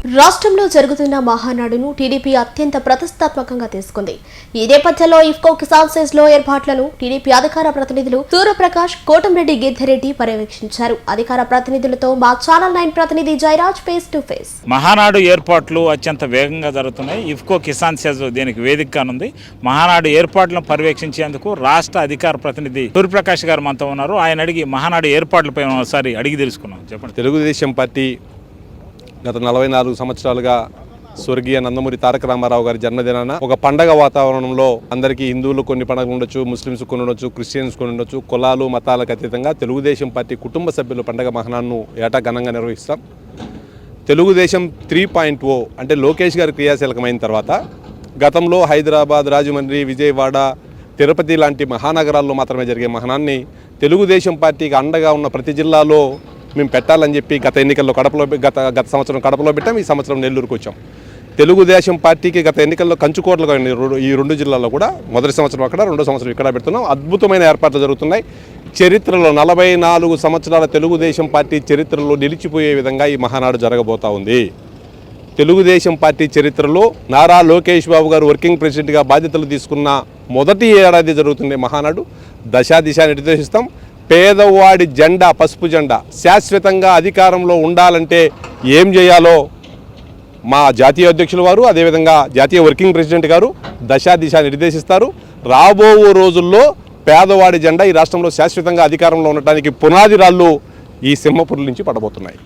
రాష్ట్రంలో జరుగుతున్న మహానాడును టీడీపీ అత్యంత ప్రతిష్టాత్మకంగా తీసుకుంది. ఈ నేపథ్యంలో ఇఫ్కో కిసాన్ సెజ్ లో ఏర్పాట్లను టీడీపీ అధికార ప్రతినిధులు సూర్యప్రకాష్, కోటంరెడ్డి గిద్దరెడ్డి పర్యవేక్షించారు. అధికార ప్రతినిధులతో మా ఛానల్ 9 ప్రతినిధి Jayaraj face to face. Mahanadu ఏర్పాట్లు అత్యంత వేగంగా జరుగుతున్నాయి. ఇఫ్కో కిసాన్ సెజ్ దీనికి వేదిక కానుంది. మహానాడు ఏర్పాట్లను పర్యవేక్షించేందుకు రాష్ట్ర అధికార ప్రతినిధి సూర్యప్రకాష్ గారు మనతో ఉన్నారు. ఆయన అడిగి మహానాడు ఏర్పాట్లపై ఒకసారి అడిగి తెలుసుకున్నాం. చెప్పండి. తెలుగుదేశం పార్టీ గత 44 సంవత్సరాలుగా స్వర్గీయ నందమూరి తారక రామారావు గారి జన్మదినాన ఒక పండగ వాతావరణంలో అందరికీ హిందువులు కొన్ని పండుగలు ఉండొచ్చు, ముస్లిమ్స్ కొన్ని ఉండొచ్చు, క్రిస్టియన్స్ కొన్ని ఉండొచ్చు, కులాలు మతాలకు అతీతంగా తెలుగుదేశం పార్టీ కుటుంబ సభ్యుల పండగ మహానాడును ఏటా ఘనంగా నిర్వహిస్తాం. తెలుగుదేశం 3.0 అంటే లోకేష్ గారి క్రియాశీలకమైన తర్వాత గతంలో హైదరాబాద్, రాజమండ్రి, విజయవాడ, తిరుపతి లాంటి మహానగరాల్లో మాత్రమే జరిగే మహానాన్ని తెలుగుదేశం పార్టీకి అండగా ఉన్న ప్రతి జిల్లాలో మేము పెట్టాలని చెప్పి గత ఎన్నికల్లో గత సంవత్సరం కడపలో పెట్టాం. ఈ సంవత్సరం నెల్లూరుకు వచ్చాం. తెలుగుదేశం పార్టీకి గత ఎన్నికల్లో కంచుకోటలుగా ఈ 2 జిల్లాల్లో కూడా మొదటి సంవత్సరం అక్కడ, 2వ సంవత్సరం ఇక్కడ పెడుతున్నాం. అద్భుతమైన ఏర్పాట్లు జరుగుతున్నాయి. చరిత్రలో 44 సంవత్సరాల తెలుగుదేశం పార్టీ చరిత్రలో నిలిచిపోయే విధంగా ఈ మహానాడు జరగబోతా ఉంది. తెలుగుదేశం పార్టీ చరిత్రలో నారా లోకేష్ బాబు గారు వర్కింగ్ ప్రెసిడెంట్గా బాధ్యతలు తీసుకున్న మొదటి ఏడాది జరుగుతుంది మహానాడు. దిశ నిర్దేశిస్తాం. పేదవాడి జెండా, పసుపు జెండా శాశ్వతంగా అధికారంలో ఉండాలంటే ఏం చేయాలో మా జాతీయ అధ్యక్షులు వారు, అదేవిధంగా జాతీయ వర్కింగ్ ప్రెసిడెంట్ గారు దిశ నిర్దేశిస్తారు. రాబో రోజుల్లో పేదవాడి జెండా ఈ రాష్ట్రంలో శాశ్వతంగా అధికారంలో ఉండటానికి పునాది రాళ్ళు ఈ సింహపురి నుంచి పడబోతున్నాయి.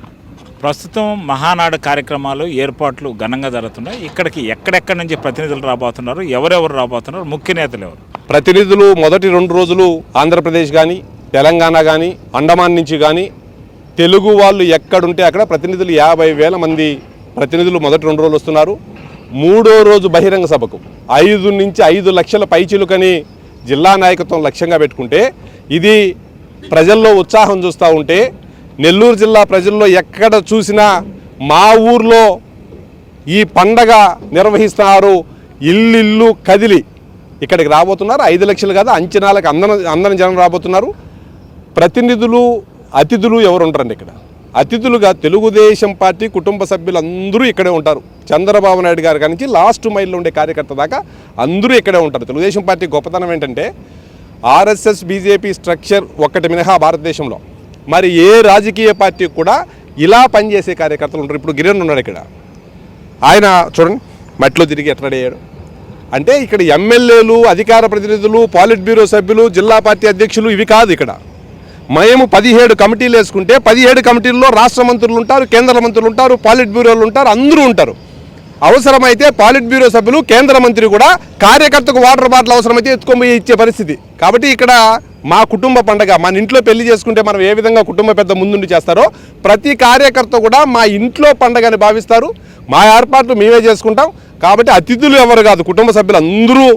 ప్రస్తుతం మహానాడు కార్యక్రమాలు, ఏర్పాట్లు ఘనంగా జరుగుతున్నాయి. ఇక్కడికి ఎక్కడెక్కడి నుంచి ప్రతినిధులు రాబోతున్నారు, ఎవరెవరు రాబోతున్నారు, ముఖ్య నేతలు ఎవరు? ప్రతినిధులు మొదటి 2 రోజులు ఆంధ్రప్రదేశ్ కానీ, తెలంగాణ కానీ, అండమాన్ నుంచి కానీ తెలుగు వాళ్ళు ఎక్కడుంటే అక్కడ ప్రతినిధులు 50,000 మంది ప్రతినిధులు మొదటి 2 రోజులు వస్తున్నారు. 3వ రోజు బహిరంగ సభకు 5 నుంచి 5 లక్షల పైచిలుకని జిల్లా నాయకత్వం లక్ష్యంగా పెట్టుకుంటే ఇది ప్రజల్లో ఉత్సాహం చూస్తూ ఉంటే నెల్లూరు జిల్లా ప్రజల్లో ఎక్కడ చూసినా మా ఊర్లో ఈ పండగ నిర్వహిస్తున్నారు, ఇల్లు కదిలి ఇక్కడికి రాబోతున్నారు. 5 లక్షలు కాదు, అంచనాలకు అందరం జనం రాబోతున్నారు. ప్రతినిధులు, అతిథులు ఎవరు ఉంటారండి ఇక్కడ? అతిథులుగా తెలుగుదేశం పార్టీ కుటుంబ సభ్యులు అందరూ ఇక్కడే ఉంటారు. చంద్రబాబు నాయుడు గారి కానీ లాస్ట్ మైల్లో ఉండే కార్యకర్త దాకా అందరూ ఇక్కడే ఉంటారు. తెలుగుదేశం పార్టీ గొప్పతనం ఏంటంటే ఆర్ఎస్ఎస్, బీజేపీ స్ట్రక్చర్ ఒక్కటి మినహా భారతదేశంలో మరి ఏ రాజకీయ పార్టీ కూడా ఇలా పనిచేసే కార్యకర్తలు ఉంటారు. ఇప్పుడు గిరణ్ ఉన్నాడు ఇక్కడ, ఆయన చూడండి మట్లో తిరిగి ఎట్లా అయ్యాడు అంటే ఇక్కడ ఎమ్మెల్యేలు, అధికార ప్రతినిధులు, పాలిట్ బ్యూరో సభ్యులు, జిల్లా పార్టీ అధ్యక్షులు ఇవి కాదు. ఇక్కడ మేము 17 కమిటీలు వేసుకుంటే 17 కమిటీల్లో రాష్ట్ర మంత్రులు ఉంటారు, కేంద్ర మంత్రులు ఉంటారు, పాలిట్ బ్యూరోలు ఉంటారు, అందరూ ఉంటారు. అవసరమైతే పాలిట్ బ్యూరో సభ్యులు, కేంద్ర మంత్రి కూడా కార్యకర్తకు వాటర్ బాటిల్ అవసరమైతే ఎత్తుకొని ఇచ్చే పరిస్థితి. కాబట్టి ఇక్కడ మా కుటుంబ పండగ, మన ఇంట్లో పెళ్లి చేసుకుంటే మనం ఏ విధంగా కుటుంబ పెద్ద ముందుండి చేస్తారో ప్రతి కార్యకర్త కూడా మా ఇంట్లో పండగని భావిస్తారు. మా ఏర్పాట్లు మేమే చేసుకుంటాం. కాబట్టి అతిథులు ఎవరు కాదు, కుటుంబ సభ్యులు అందరూ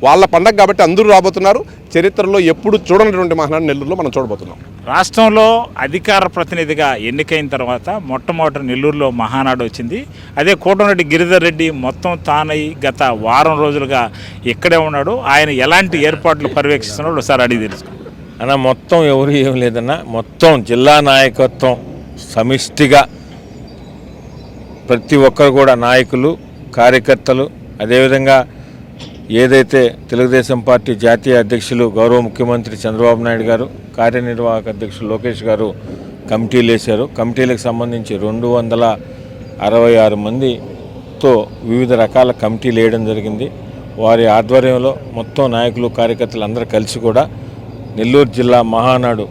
వాళ్ళ పండగ కాబట్టి అందరూ రాబోతున్నారు. చరిత్రలో ఎప్పుడు చూడనటువంటి మహానాడు నెల్లూరులో మనం చూడబోతున్నాం. రాష్ట్రంలో అధికార ప్రతినిధిగా ఎన్నికైన తర్వాత మొట్టమొదటి నెల్లూరులో మహానాడు వచ్చింది. అదే కోటంరెడ్డి గిరిధర్ రెడ్డి మొత్తం తానై గత వారం రోజులుగా ఇక్కడే ఉన్నాడు. ఆయన ఎలాంటి ఏర్పాట్లు పర్యవేక్షిస్తున్నాడు ఒకసారి అడిగి తెలుసుకో అన్న. మొత్తం ఎవరు ఏం లేదన్నా, మొత్తం జిల్లా నాయకత్వం సమిష్టిగా ప్రతి ఒక్కరు కూడా నాయకులు, కార్యకర్తలు, అదేవిధంగా ఏదైతే తెలుగుదేశం పార్టీ జాతీయ అధ్యక్షులు గౌరవ ముఖ్యమంత్రి చంద్రబాబు నాయుడు గారు, కార్యనిర్వాహక అధ్యక్షులు లోకేష్ గారు కమిటీలు వేశారు. కమిటీలకు సంబంధించి 266 మందితో వివిధ రకాల కమిటీలు వేయడం జరిగింది. వారి ఆధ్వర్యంలో మొత్తం నాయకులు, కార్యకర్తలు అందరూ కలిసి కూడా నెల్లూరు జిల్లా మహానాడు,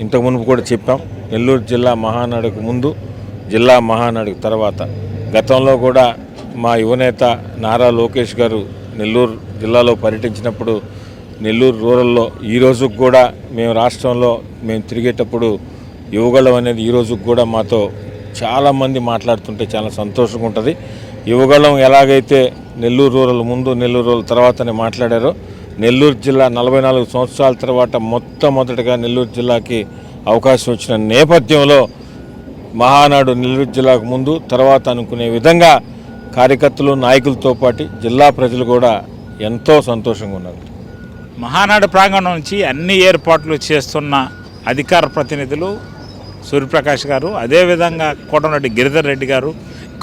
ఇంతకు మునుపు కూడా చెప్పాం, నెల్లూరు జిల్లా మహానాడుకు ముందు, జిల్లా మహానాడుకు తర్వాత గతంలో కూడా మా యువనేత నారా లోకేష్ గారు నెల్లూరు జిల్లాలో పర్యటించినప్పుడు నెల్లూరు రూరల్లో ఈ రోజుకు కూడా మేము రాష్ట్రంలో మేము తిరిగేటప్పుడు యువగళం అనేది ఈ రోజుకు కూడా మాతో చాలామంది మాట్లాడుతుంటే చాలా సంతోషంగా ఉంటుంది. యువగళం ఎలాగైతే నెల్లూరు రూరల్ ముందు, నెల్లూరు రూరల్ తర్వాతనే మాట్లాడారో, నెల్లూరు జిల్లా 44 సంవత్సరాల తర్వాత మొట్టమొదటిగా నెల్లూరు జిల్లాకి అవకాశం వచ్చిన నేపథ్యంలో మహానాడు నెల్లూరు జిల్లాకు ముందు తర్వాత అనుకునే విధంగా కార్యకర్తలు, నాయకులతో పాటు జిల్లా ప్రజలు కూడా ఎంతో సంతోషంగా ఉన్నారు. మహానాడు ప్రాంగణం నుంచి అన్ని ఏర్పాట్లు చేస్తున్న అధికార ప్రతినిధులు సూర్యప్రకాష్ గారు, అదేవిధంగా కోటంరెడ్డి గిరిధర్ రెడ్డి గారు,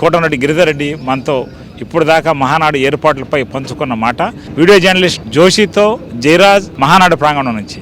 కోటమిరెడ్డి గిరిధర్ రెడ్డి మనతో ఇప్పుడు దాకా మహానాడు ఏర్పాట్లపై పంచుకున్న మాట. వీడియో జర్నలిస్ట్ జోషితో జయరాజ్, మహానాడు ప్రాంగణం నుంచి.